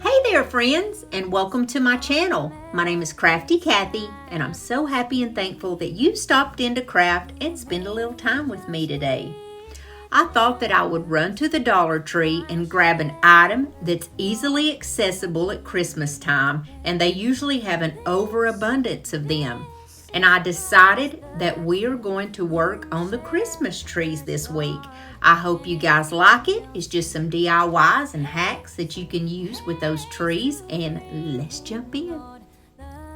Hey there friends, and welcome to my channel. My name is Crafty Kathy, and I'm so happy and thankful that you stopped in to craft and spend a little time with me today. I thought that I would run to the Dollar Tree and grab an item that's easily accessible at Christmas time, and they usually have an overabundance of them. And I decided that we're going to work on the Christmas trees this week. I hope you guys like it. It's just some DIYs and hacks that you can use with those trees, and let's jump in.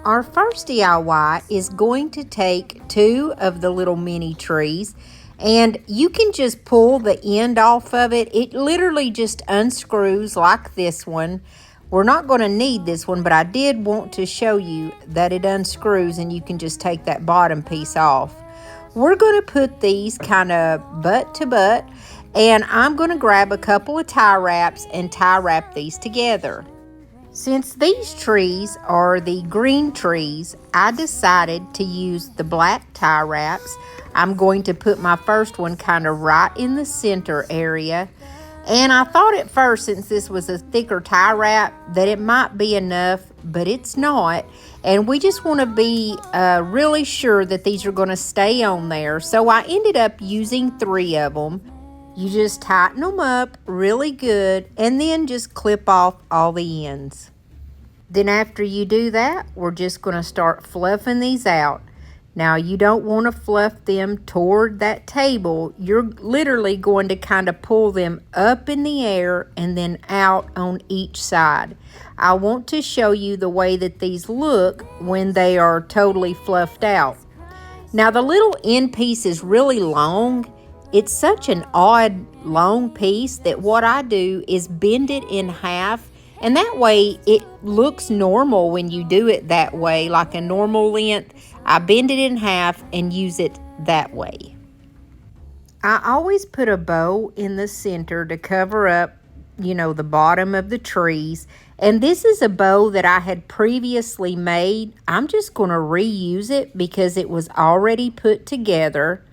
Our first DIY is going to take two of the little mini trees, and you can just pull the end off of it. It literally just unscrews like this one. We're not going to need this one, but I did want to show you that it unscrews and you can just take that bottom piece off. We're going to put these kind of butt to butt, and I'm going to grab a couple of tie wraps and tie wrap these together. Since these trees are the green trees, I decided to use the black tie wraps. I'm going to put my first one kind of right in the center area. And I thought at first, since this was a thicker tie wrap, that it might be enough, but it's not. And we just want to be really sure that these are going to stay on there. So I ended up using 3 of them. You just tighten them up really good and then just clip off all the ends. Then after you do that, we're just going to start fluffing these out. Now, you don't want to fluff them toward that table. You're literally going to kind of pull them up in the air and then out on each side. I want to show you the way that these look when they are totally fluffed out. Now, the little end piece is really long. It's such an odd long piece that what I do is bend it in half, and that way it looks normal when you do it that way, like a normal length. I bend it in half and use it that way. I always put a bow in the center to cover up, the bottom of the trees. And this is a bow that I had previously made. I'm just going to reuse it because it was already put together.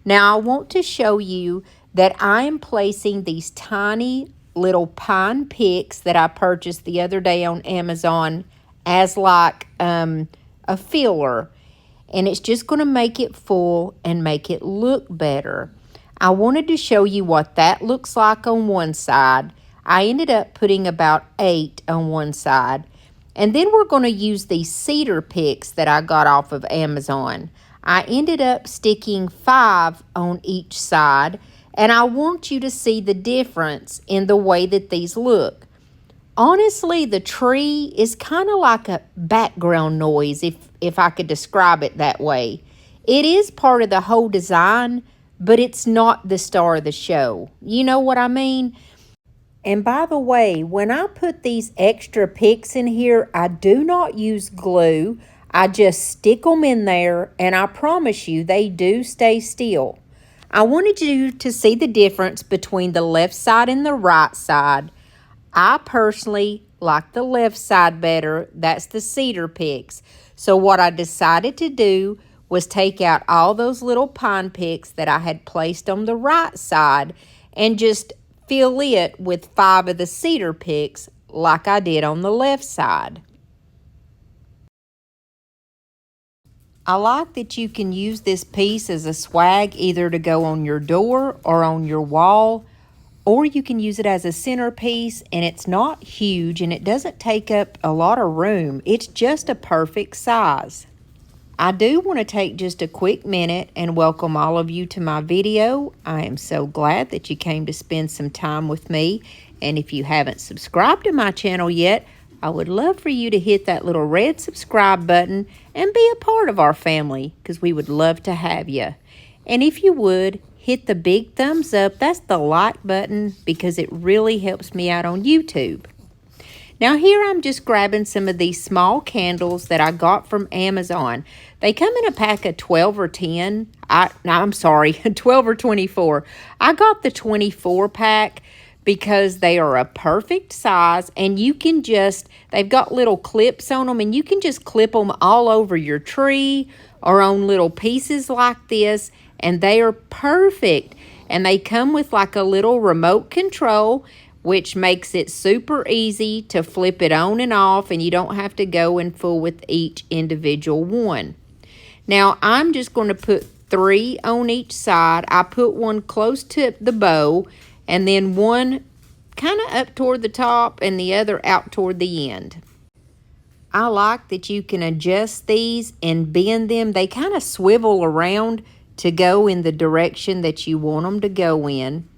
Now I want to show you that I am placing these tiny little pine picks that I purchased the other day on Amazon as like a filler. And it's just going to make it full and make it look better. I wanted to show you what that looks like on one side. I ended up putting about 8 on one side. And then we're going to use these cedar picks that I got off of Amazon. I ended up sticking 5 on each side. And I want you to see the difference in the way that these look. Honestly, the tree is kind of like a background noise, if I could describe it that way. It is part of the whole design, but it's not the star of the show. You know what I mean? And by the way, when I put these extra picks in here, I do not use glue. I just stick them in there, and I promise you they do stay still. I wanted you to see the difference between the left side and the right side. I personally like the left side better. That's the cedar picks. So what I decided to do was take out all those little pine picks that I had placed on the right side and just fill it with 5 of the cedar picks like I did on the left side. I like that you can use this piece as a swag either to go on your door or on your wall, or you can use it as a centerpiece, and it's not huge and it doesn't take up a lot of room. It's just a perfect size. I do want to take just a quick minute and welcome all of you to my video. I am so glad that you came to spend some time with me. And if you haven't subscribed to my channel yet, I would love for you to hit that little red subscribe button and be a part of our family, because we would love to have you. And if you would, hit the big thumbs up. That's the like button, because it really helps me out on YouTube. Now here I'm just grabbing some of these small candles that I got from Amazon. They come in a pack of 12 or 10. I'm sorry, 12 or 24. I got the 24 pack because they are a perfect size, and you can they've got little clips on them, and you can just clip them all over your tree or on little pieces like this, and they are perfect. And they come with like a little remote control, which makes it super easy to flip it on and off, and you don't have to go and fool with each individual one. Now, I'm just going to put 3 on each side. I put one close to the bow, and then one kind of up toward the top and the other out toward the end. I like that you can adjust these and bend them. They kind of swivel around to go in the direction that you want them to go in.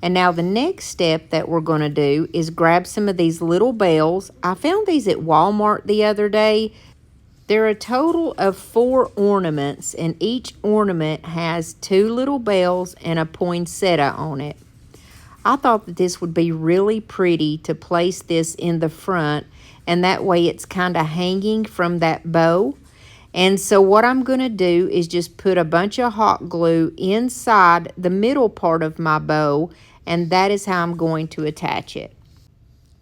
And now the next step that we're going to do is grab some of these little bells. I found these at Walmart the other day. There are a total of 4 ornaments, and each ornament has 2 little bells and a poinsettia on it. I thought that this would be really pretty to place this in the front, and that way it's kind of hanging from that bow. And so what I'm going to do is just put a bunch of hot glue inside the middle part of my bow, and that is how I'm going to attach it.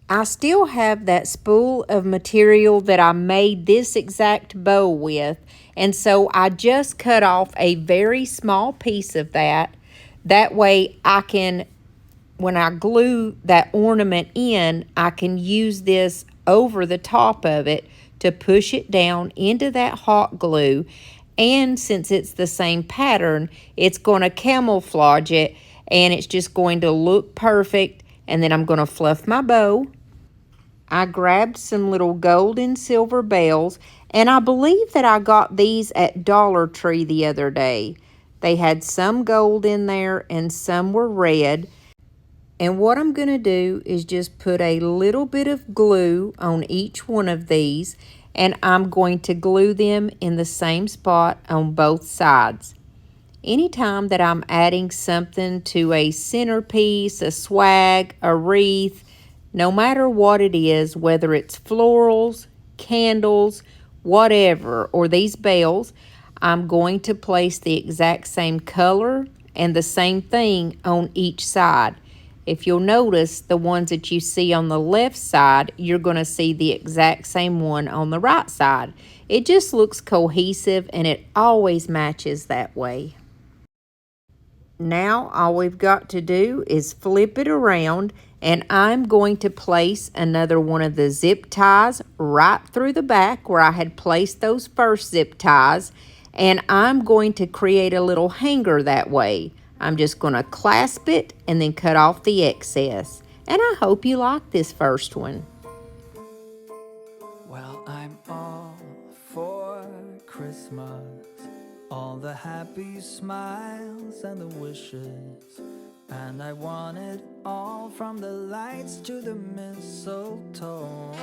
I still have that spool of material that I made this exact bow with, and so I just cut off a very small piece of that. That way I can, when I glue that ornament in, I can use this over the top of it to push it down into that hot glue. And since it's the same pattern, it's going to camouflage it, and it's just going to look perfect. And then I'm going to fluff my bow. I grabbed some little gold and silver bells, and I believe that I got these at Dollar Tree the other day. They had some gold in there and some were red. And what I'm going to do is just put a little bit of glue on each one of these, and I'm going to glue them in the same spot on both sides. Anytime that I'm adding something to a centerpiece, a swag, a wreath, no matter what it is, whether it's florals, candles, whatever, or these bells, I'm going to place the exact same color and the same thing on each side. If you'll notice, the ones that you see on the left side, you're going to see the exact same one on the right side. It just looks cohesive, and it always matches that way. Now all we've got to do is flip it around, and I'm going to place another one of the zip ties right through the back where I had placed those first zip ties, and I'm going to create a little hanger that way. I'm just going to clasp it and then cut off the excess. And I hope you like this first one. Well, I'm all for Christmas, all the happy smiles and the wishes, and I want it all, from the lights to the mistletoe.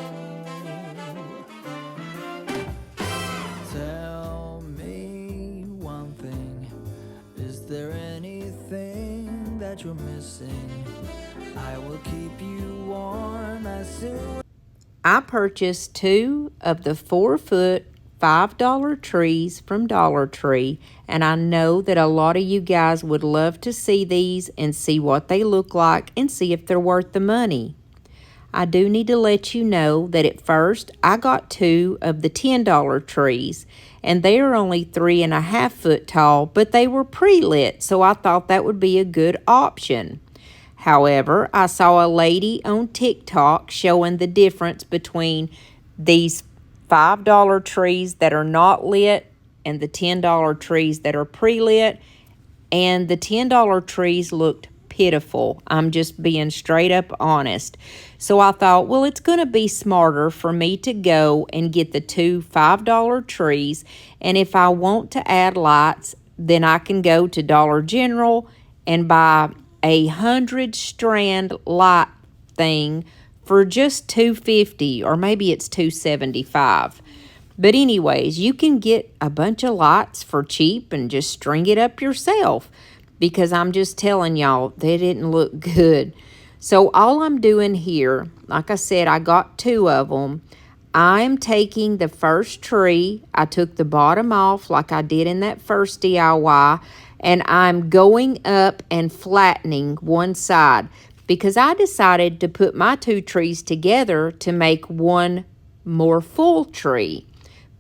Tell me one thing, is there anything that you're missing? I will keep you warm as soon. I purchased 2 of the 4-foot $5 trees from Dollar Tree, and I know that a lot of you guys would love to see these and see what they look like and see if they're worth the money. I do need to let you know that at first I got 2 of the $10 trees, and they are only 3.5 foot tall, but they were pre-lit, so I thought that would be a good option. However, I saw a lady on TikTok showing the difference between these $5 trees that are not lit and the $10 trees that are pre-lit, and the $10 trees looked pitiful. I'm just being straight up honest. So I thought, well, it's going to be smarter for me to go and get the 2 $5 trees, and if I want to add lights, then I can go to Dollar General and buy a 100-strand light thing for just $2.50, or maybe it's $2.75. But anyways, you can get a bunch of lights for cheap and just string it up yourself, because I'm just telling y'all, they didn't look good. So all I'm doing here, like I said, I got 2 of them. I'm taking the first tree, I took the bottom off like I did in that first DIY, and I'm going up and flattening one side, because I decided to put my 2 trees together to make one more full tree.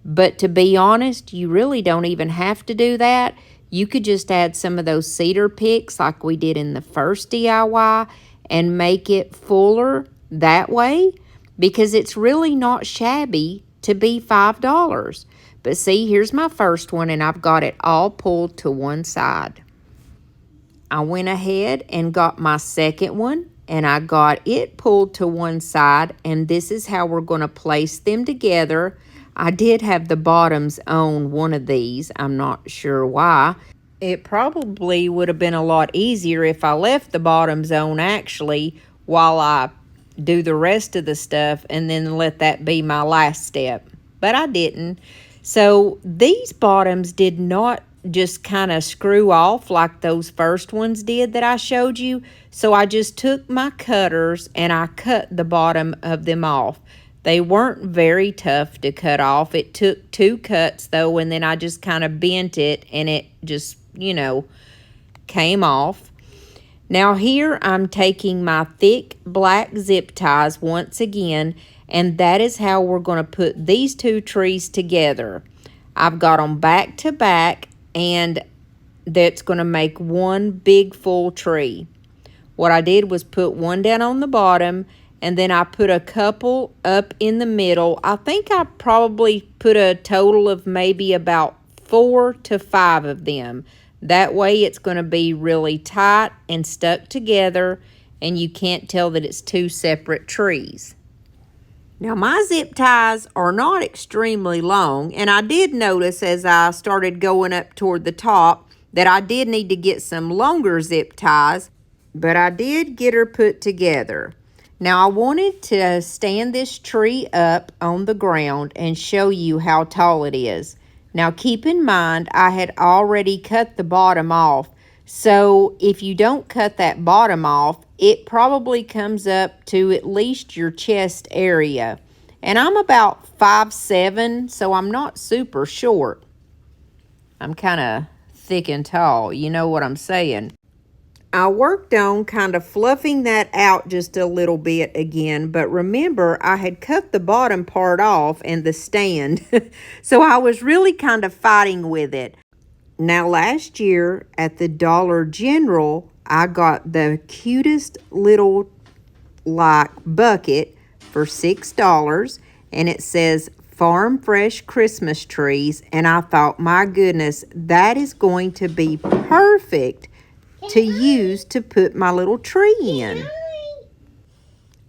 But to be honest, you really don't even have to do that. You could just add some of those cedar picks like we did in the first DIY and make it fuller that way, because it's really not shabby to be $5. But see, here's my first one, and I've got it all pulled to one side. I went ahead and got my second one, and I got it pulled to one side, and this is how we're going to place them together. I did have the bottoms on one of these. I'm not sure why. It probably would have been a lot easier if I left the bottoms on actually while I do the rest of the stuff and then let that be my last step. But I didn't. So these bottoms did not just kind of screw off like those first ones did that I showed you. So I just took my cutters and I cut the bottom of them off. They weren't very tough to cut off. It took 2 cuts though, and then I just kind of bent it and it just, came off. Now here I'm taking my thick black zip ties once again, and that is how we're going to put these 2 trees together. I've got them back to back, and that's going to make one big full tree. What I did was put one down on the bottom, and then I put a couple up in the middle. I think I probably put a total of maybe about 4 to 5 of them. That way it's going to be really tight and stuck together, and you can't tell that it's 2 separate trees. Now my zip ties are not extremely long, and I did notice as I started going up toward the top that I did need to get some longer zip ties, but I did get her put together. Now I wanted to stand this tree up on the ground and show you how tall it is. Now keep in mind I had already cut the bottom off, so if you don't cut that bottom off, it probably comes up to at least your chest area. And I'm about 5'7", so I'm not super short. I'm kind of thick and tall, you know what I'm saying. I worked on kind of fluffing that out just a little bit again, but remember I had cut the bottom part off and the stand, so I was really kind of fighting with it. Now last year at the Dollar General, I got the cutest little bucket for $6, and it says Farm Fresh Christmas Trees, and I thought, my goodness, that is going to be perfect to use to put my little tree in.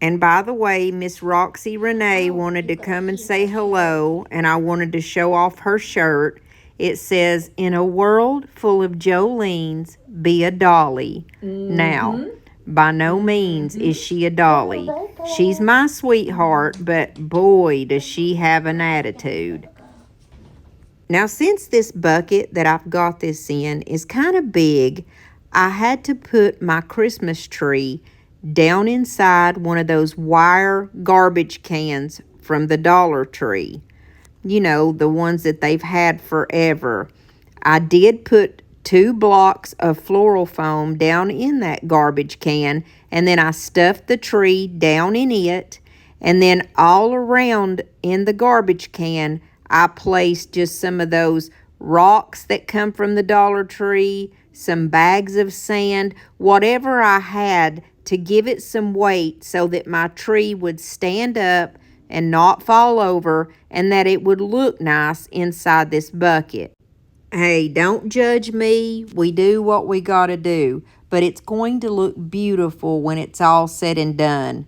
And by the way, Miss Roxy Renee wanted to come and say hello, and I wanted to show off her shirt. It says, "In a world full of Jolenes, be a dolly." Now, by no means is she a dolly. She's my sweetheart, but boy, does she have an attitude. Now, since this bucket that I've got this in is kind of big, I had to put my Christmas tree down inside one of those wire garbage cans from the Dollar Tree. You know, the ones that they've had forever. I did put 2 blocks of floral foam down in that garbage can, and then I stuffed the tree down in it, and then all around in the garbage can, I placed just some of those rocks that come from the Dollar Tree, some bags of sand, whatever I had to give it some weight so that my tree would stand up and not fall over, and that it would look nice inside this bucket. Hey, don't judge me. We do what we gotta do, but it's going to look beautiful when it's all said and done.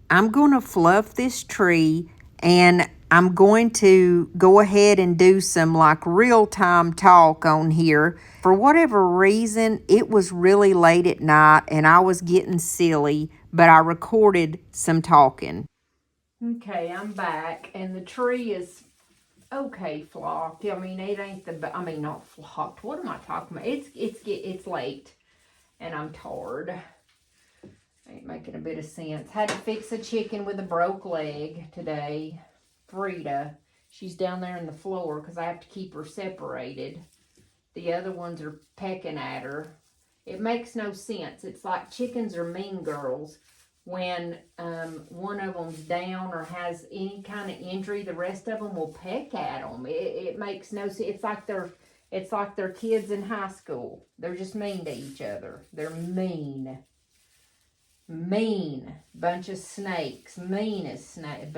I'm going to fluff this tree, and I'm going to go ahead and do some like real-time talk on here. For whatever reason, it was really late at night and I was getting silly, but I recorded some talking. Okay, I'm back, and the tree is okay flocked. I mean, it ain't not flocked. What am I talking about? It's late, and I'm tired. Ain't making a bit of sense. Had to fix a chicken with a broke leg today. Frida, she's down there in the floor because I have to keep her separated. The other ones are pecking at her. It makes no sense. It's like chickens are mean girls. When one of them's down or has any kind of injury, the rest of them will peck at them. It makes no sense. It's like It's like they're kids in high school. They're just mean to each other. They're mean. Mean. Bunch of snakes. Mean as snake.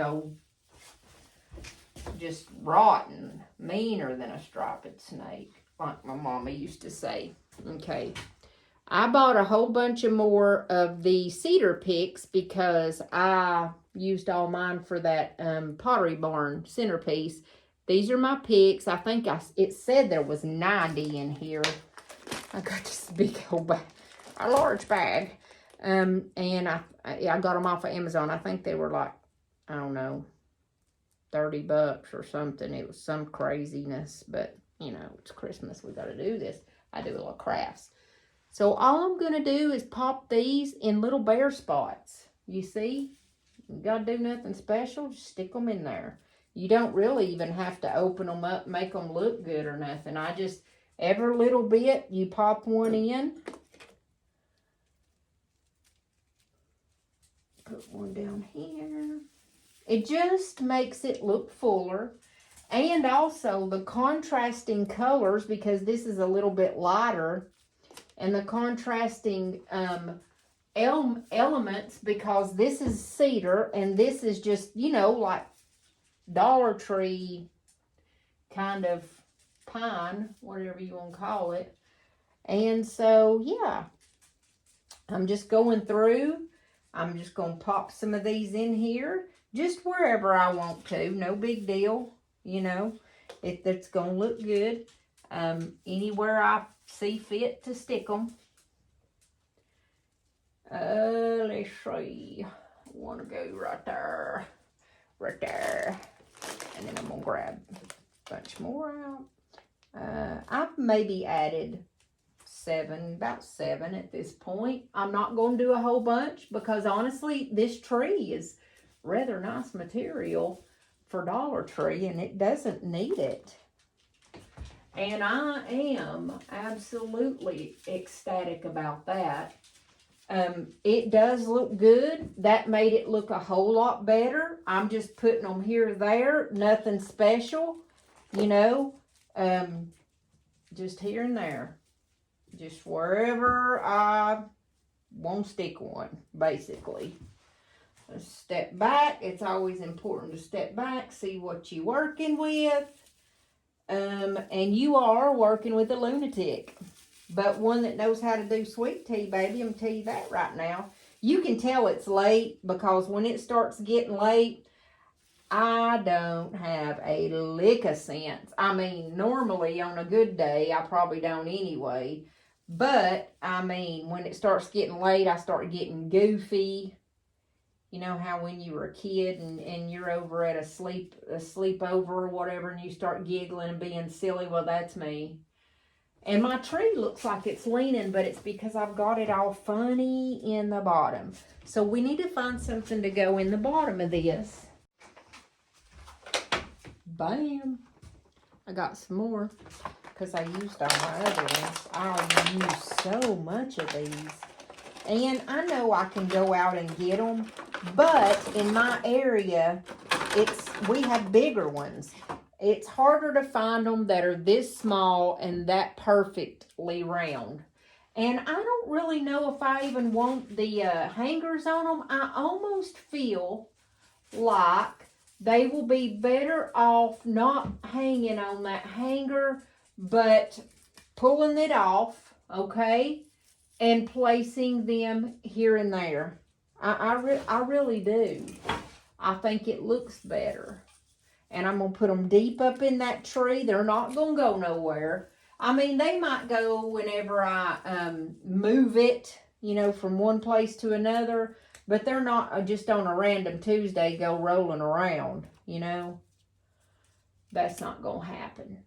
Just rotten. Meaner than a striped snake. Like my mama used to say. Okay. I bought a whole bunch of more of the cedar picks because I used all mine for that Pottery Barn centerpiece. These are my picks. I think it said there was 90 in here. I got this big old bag, a large bag. And I got them off of Amazon. I think they were like, I don't know, $30 or something. It was some craziness, but you know, it's Christmas. We got to do this. I do a little crafts. So all I'm going to do is pop these in little bare spots. You see? You got to do nothing special. Just stick them in there. You don't really even have to open them up, make them look good or nothing. I just, every little bit, you pop one in. Put one down here. It just makes it look fuller. And also the contrasting colors, because this is a little bit lighter, and the contrasting elements, because this is cedar and this is just, you know, like Dollar Tree kind of pine, whatever you want to call it. And so, yeah, I'm just going through. I'm just going to pop some of these in here, just wherever I want to. No big deal, you know. It's going to look good. Anywhere I see fit to stick them. Let's see. I want to go right there. Right there. And then I'm going to grab a bunch more out. I've maybe added about seven at this point. I'm not going to do a whole bunch because honestly, this tree is rather nice material for Dollar Tree and it doesn't need it. And I am absolutely ecstatic about that. It does look good. That made it look a whole lot better. I'm just putting them here or there. Nothing special, you know. Just here and there. Just wherever I want to stick one, basically. Let's step back. It's always important to step back, see what you're working with. And you are working with a lunatic. But one that knows how to do sweet tea, baby. I'm tell you that right now. You can tell it's late because when it starts getting late, I don't have a lick of sense. I mean, normally on a good day, I probably don't anyway. But, I mean, when it starts getting late, I start getting goofy. You know how when you were a kid and you're over at a sleepover or whatever and you start giggling and being silly? Well, that's me. And my tree looks like it's leaning, but it's because I've got it all funny in the bottom. So we need to find something to go in the bottom of this. Bam. I got some more because I used all my other ones. I use so much of these. And I know I can go out and get them, but in my area, we have bigger ones. It's harder to find them that are this small and that perfectly round. And I don't really know if I even want the hangers on them. I almost feel like they will be better off not hanging on that hanger, but pulling it off, okay, and placing them here and there. I really do. I think it looks better. And I'm going to put them deep up in that tree. They're not going to go nowhere. I mean, they might go whenever I move it, you know, from one place to another. But they're not just on a random Tuesday go rolling around, you know. That's not going to happen.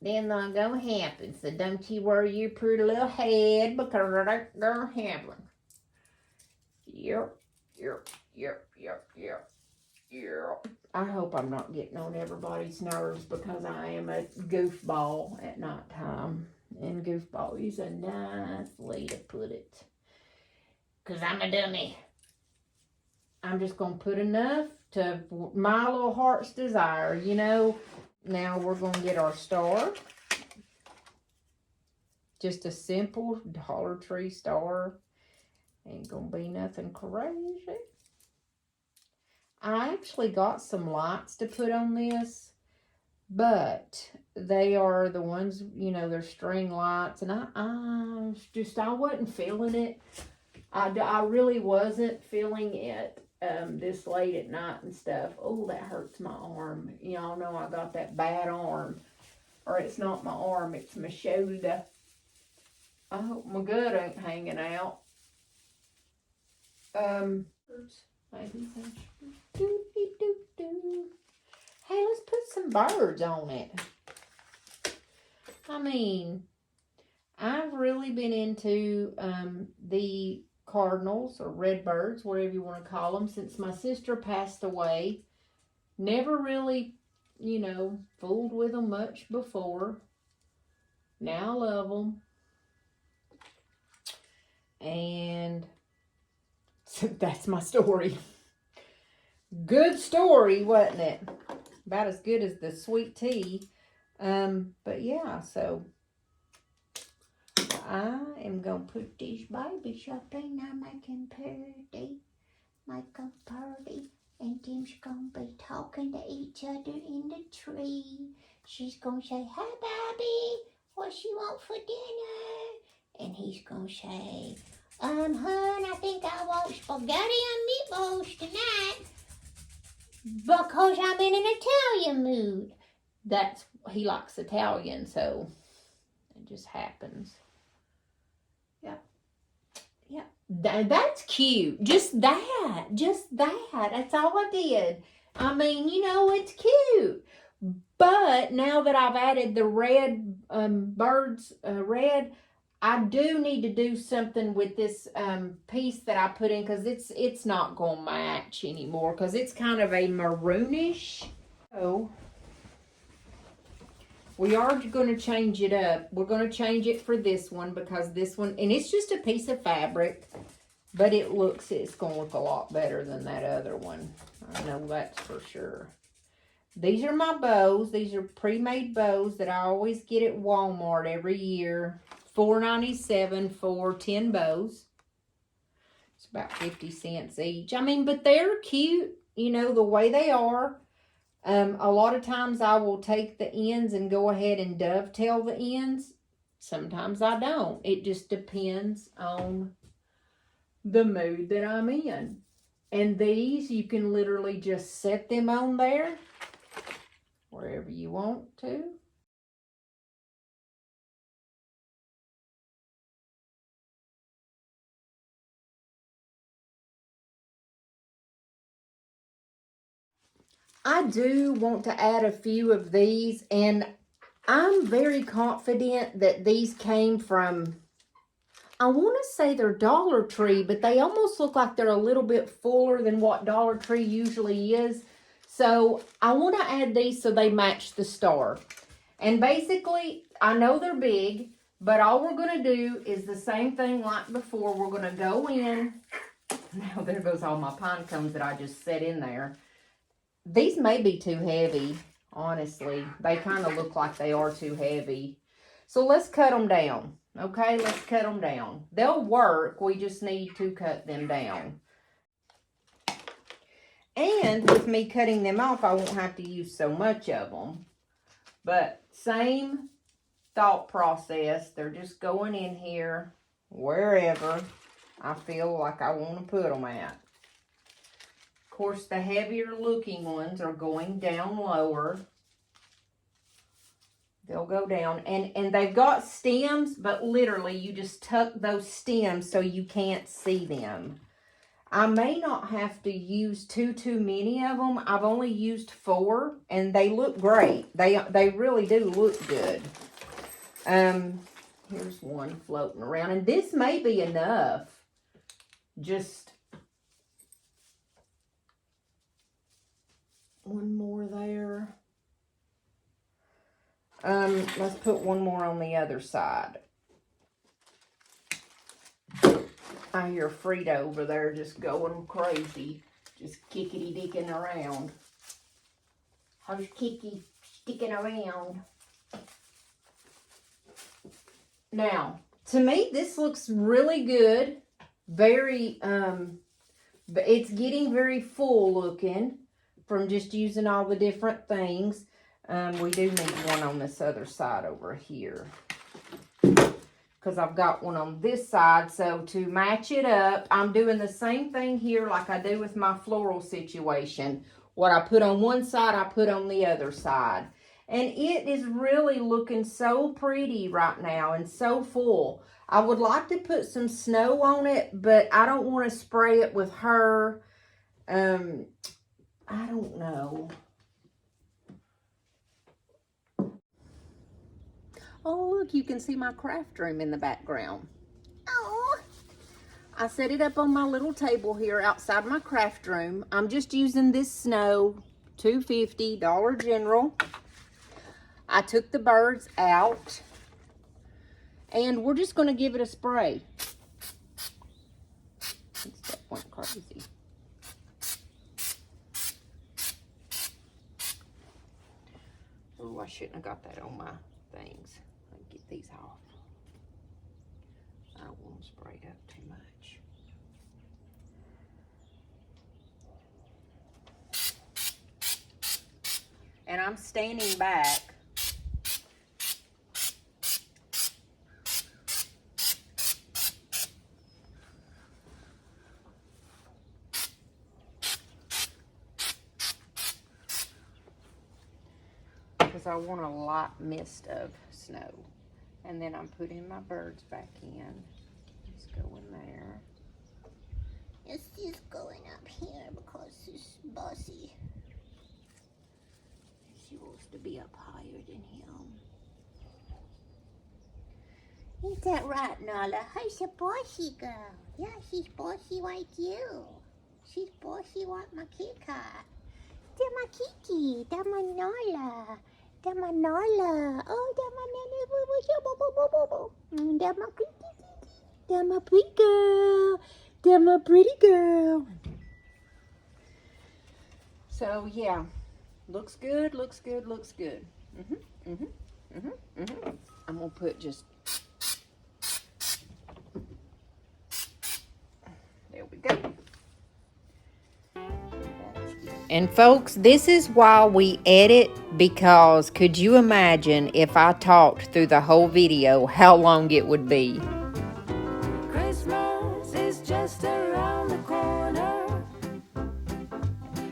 They're not going to happen. So don't you worry your pretty little head because it ain't going to happen. Yep. I hope I'm not getting on everybody's nerves because I am a goofball at nighttime. And goofball is a nice way to put it. Because I'm a dummy. I'm just going to put enough to my little heart's desire, you know. Now we're going to get our star. Just a simple Dollar Tree star. Ain't gonna be nothing crazy. I actually got some lights to put on this, but they are the ones, you know, they're string lights, and I wasn't feeling it. I really wasn't feeling it this late at night and stuff. Oh, that hurts my arm. Y'all know I got that bad arm. Or it's not my arm, it's my shoulder. I hope my gut ain't hanging out. Maybe hey, let's put some birds on it. I mean, I've really been into the cardinals or red birds, whatever you want to call them, since my sister passed away. Never really, you know, fooled with them much before. Now I love them. And so that's my story. Good story, wasn't it? About as good as the sweet tea. But yeah, so I am going to put these babies up in there making pretty. And them's going to be talking to each other in the tree. She's going to say, "Hi, Bobby. What you want for dinner?" And he's going to say, "Hon, I think I want spaghetti and meatballs tonight because I'm in an Italian mood." He likes Italian, so it just happens. Yeah, that's cute. Just that. That's all I did. I mean, you know, it's cute. But now that I've added the red birds, red, I do need to do something with this piece that I put in, because it's not going to match anymore, because it's kind of a maroonish. So we are going to change it up. We're going to change it for this one, because this one, and it's just a piece of fabric, but it's going to look a lot better than that other one. I know that's for sure. These are my bows. These are pre-made bows that I always get at Walmart every year. $4.97 for 10 bows. It's about 50 cents each. I mean, but they're cute, you know, the way they are. A lot of times I will take the ends and go ahead and dovetail the ends. Sometimes I don't. It just depends on the mood that I'm in. And these, you can literally just set them on there wherever you want to. I do want to add a few of these, and I'm very confident that these came from, I want to say they're Dollar Tree, but they almost look like they're a little bit fuller than what Dollar Tree usually is. So I want to add these so they match the star. And basically, I know they're big, but all we're going to do is the same thing like before. We're going to go in. Now there goes all my pine cones that I just set in there. These may be too heavy, honestly. They kind of look like they are too heavy. So let's cut them down. Okay, let's cut them down. They'll work. We just need to cut them down. And with me cutting them off, I won't have to use so much of them. But same thought process. They're just going in here wherever I feel like I want to put them at. Of course, the heavier looking ones are going down lower. They'll go down. And they've got stems, but literally you just tuck those stems so you can't see them. I may not have to use too many of them. I've only used 4, and they look great. They really do look good. Here's one floating around, and this may be enough. Just one more there. Let's put one more on the other side. I hear Frida over there just going crazy, just kickity-dicking around. How's Kiki sticking around? Now, to me, this looks really good. Very, but it's getting very full looking from just using all the different things. We do need one on this other side over here, because I've got one on this side. So to match it up, I'm doing the same thing here like I do with my floral situation. What I put on one side, I put on the other side. And it is really looking so pretty right now and so full. I would like to put some snow on it, but I don't want to spray it with her. I don't know. Oh, look, you can see my craft room in the background. Oh, I set it up on my little table here outside my craft room. I'm just using this snow, $2.50, Dollar General. I took the birds out, and we're just going to give it a spray. That went crazy. Oh, I shouldn't have got that on my things. Let me get these off. I don't want to spray it up too much. And I'm standing back. Because I want a lot mist of snow. And then I'm putting my birds back in. It's going there. It's just going up here because it's bossy. She wants to be up higher than him. Is that right, Nala? She's a bossy girl. Yeah, she's bossy like you. She's bossy like my kitty cat. They're my kitty. They're my Nala. They're my Nala. Oh, they're my Nala. They're my pretty kitty. They're my pretty girl. They're my pretty girl. So, yeah. Looks good, looks good, looks good. I'm going to put just... There we go. And folks, this is why we edit, because could you imagine if I talked through the whole video, how long it would be? Christmas is just around the corner,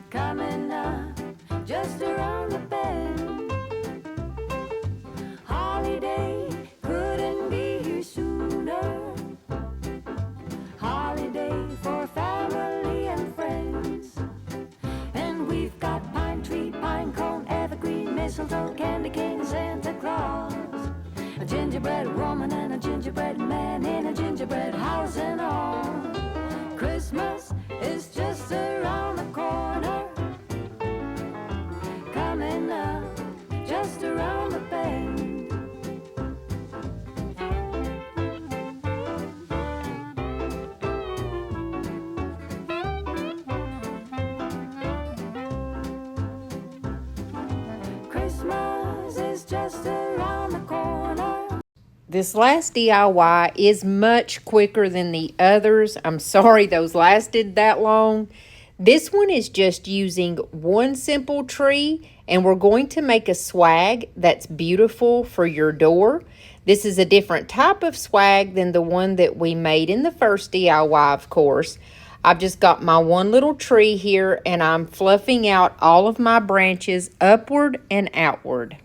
coming up just around the bend. Holiday couldn't be here sooner. Holiday for family and friends. And we've got pine tree, pine cone, evergreen, mistletoe, candy cane, Santa Claus, a gingerbread woman and a gingerbread man in a gingerbread house and all. Christmas is just around the corner, coming up just around the bend. Christmas is just around the corner. This last DIY is much quicker than the others. I'm sorry those lasted that long. This one is just using one simple tree, and we're going to make a swag that's beautiful for your door. This is a different type of swag than the one that we made in the first DIY, of course. I've just got my one little tree here, and I'm fluffing out all of my branches upward and outward.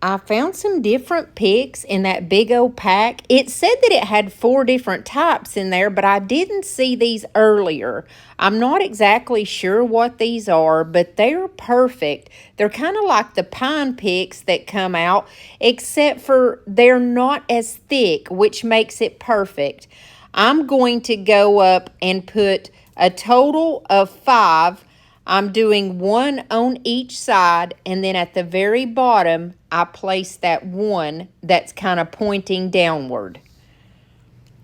I found some different picks in that big old pack. It said that it had 4 different types in there, but I didn't see these earlier. I'm not exactly sure what these are, but they're perfect. They're kind of like the pine picks that come out, except for they're not as thick, which makes it perfect. I'm going to go up and put a total of 5. I'm doing 1 on each side, and then at the very bottom, I place that 1 that's kind of pointing downward.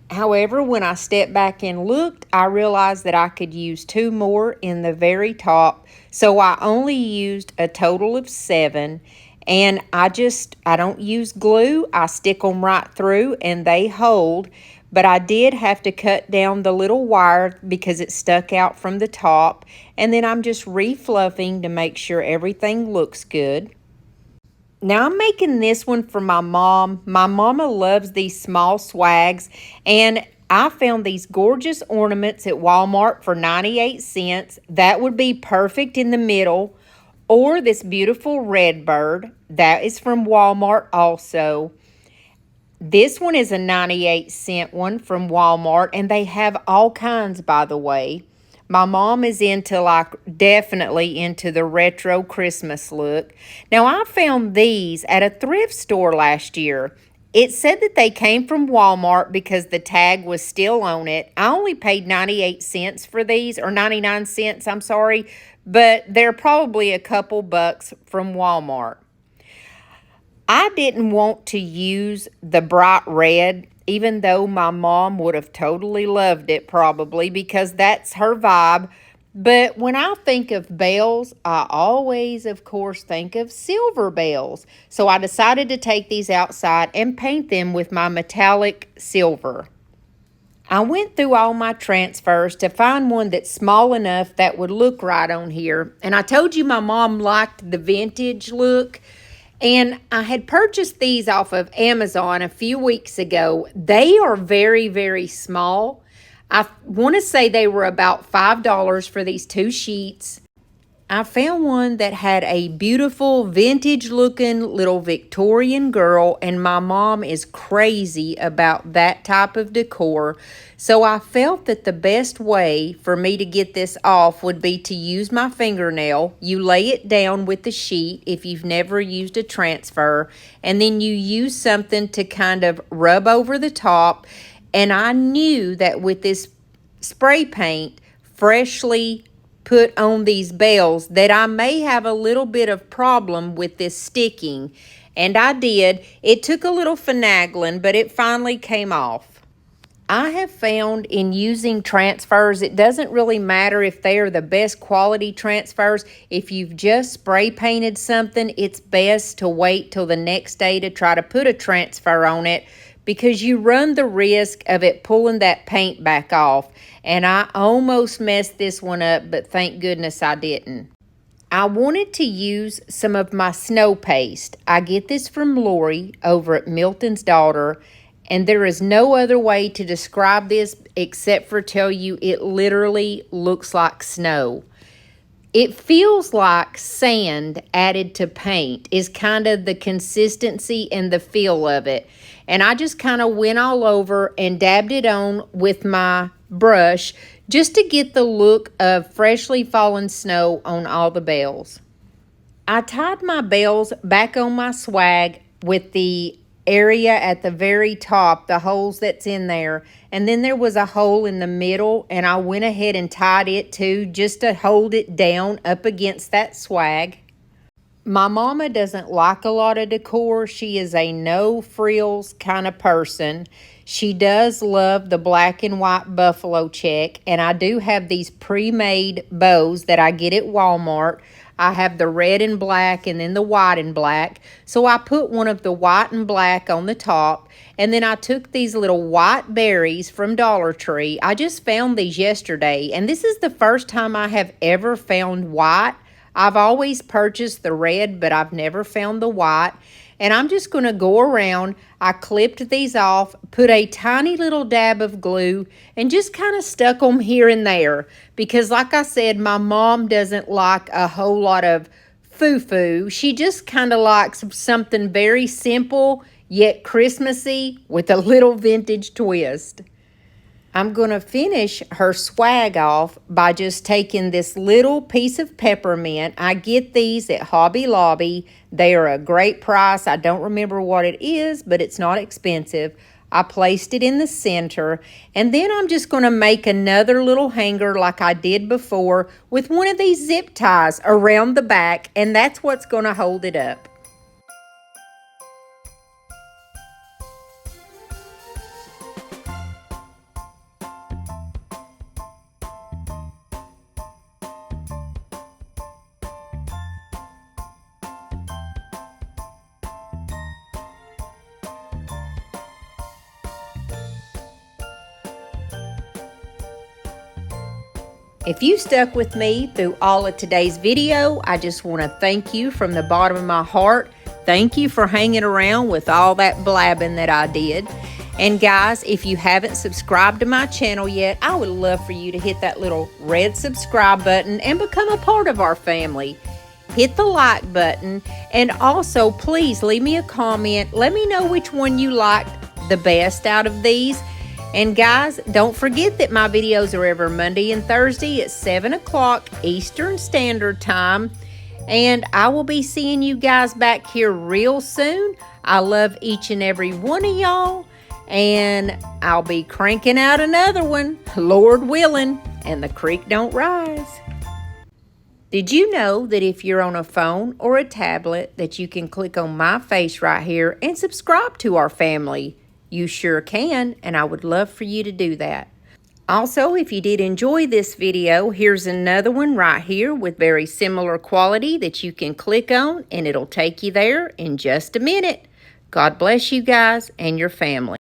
However, when I stepped back and looked, I realized that I could use 2 more in the very top, so I only used a total of 7. And I don't use glue. I stick them right through and they hold. But I did have to cut down the little wire because it stuck out from the top. And then I'm just refluffing to make sure everything looks good. Now I'm making this one for my mom. My mama loves these small swags, and I found these gorgeous ornaments at Walmart for 98 cents. That would be perfect in the middle. Or this beautiful red bird. That is from Walmart also. This one is a 98-cent one from Walmart, and they have all kinds, by the way. My mom is definitely into the retro Christmas look. Now, I found these at a thrift store last year. It said that they came from Walmart because the tag was still on it. I only paid 98 cents for these, or 99 cents, I'm sorry, but they're probably a couple bucks from Walmart. I didn't want to use the bright red, even though my mom would have totally loved it probably because that's her vibe. But when I think of bells, I always, of course, think of silver bells. So I decided to take these outside and paint them with my metallic silver. I went through all my transfers to find one that's small enough that would look right on here. And I told you my mom liked the vintage look. And I had purchased these off of Amazon a few weeks ago. They are very, very small. I want to say they were about $5 for these 2 sheets. I found one that had a beautiful vintage looking little Victorian girl, and my mom is crazy about that type of decor. So I felt that the best way for me to get this off would be to use my fingernail. You lay it down with the sheet if you've never used a transfer, and then you use something to kind of rub over the top. And I knew that with this spray paint freshly put on these bells that I may have a little bit of problem with this sticking. And I did. It took a little finagling, but it finally came off. I have found in using transfers, it doesn't really matter if they are the best quality transfers. If you've just spray painted something, it's best to wait till the next day to try to put a transfer on it because you run the risk of it pulling that paint back off. And I almost messed this one up, but thank goodness I didn't. I wanted to use some of my snow paste. I get this from Lori over at Milton's Daughter, and there is no other way to describe this except for tell you it literally looks like snow. It feels like sand added to paint is kind of the consistency and the feel of it. And I just kind of went all over and dabbed it on with my brush just to get the look of freshly fallen snow on all the bells. I tied my bells back on my swag with the area at the very top, the holes that's in there, and then there was a hole in the middle, and I went ahead and tied it too just to hold it down up against that swag. My mama doesn't like a lot of decor. She is a no frills kind of person. She does love the black and white buffalo check, and I do have these pre-made bows that I get at Walmart. I have the red and black and then the white and black. So I put one of the white and black on the top, and then I took these little white berries from Dollar Tree. I just found these yesterday, and this is the first time I have ever found white. I've always purchased the red, but I've never found the white. And I'm just going to go around. I clipped these off, put a tiny little dab of glue, and just kind of stuck them here and there. Because like I said, my mom doesn't like a whole lot of foo-foo. She just kind of likes something very simple, yet Christmassy with a little vintage twist. I'm going to finish her swag off by just taking this little piece of peppermint. I get these at Hobby Lobby. They are a great price. I don't remember what it is, but it's not expensive. I placed it in the center, and then I'm just going to make another little hanger like I did before with one of these zip ties around the back, and that's what's going to hold it up. If you stuck with me through all of today's video, I just want to thank you from the bottom of my heart. Thank you for hanging around with all that blabbing that I did. And guys, if you haven't subscribed to my channel yet, I would love for you to hit that little red subscribe button and become a part of our family. Hit the like button, and also please leave me a comment. Let me know which one you liked the best out of these. And guys, don't forget that my videos are every Monday and Thursday at 7 o'clock Eastern Standard Time. And I will be seeing you guys back here real soon. I love each and every one of y'all. And I'll be cranking out another one, Lord willing, and the creek don't rise. Did you know that if you're on a phone or a tablet that you can click on my face right here and subscribe to our family? You sure can, and I would love for you to do that. Also, if you did enjoy this video, here's another one right here with very similar quality that you can click on, and it'll take you there in just a minute. God bless you guys and your family.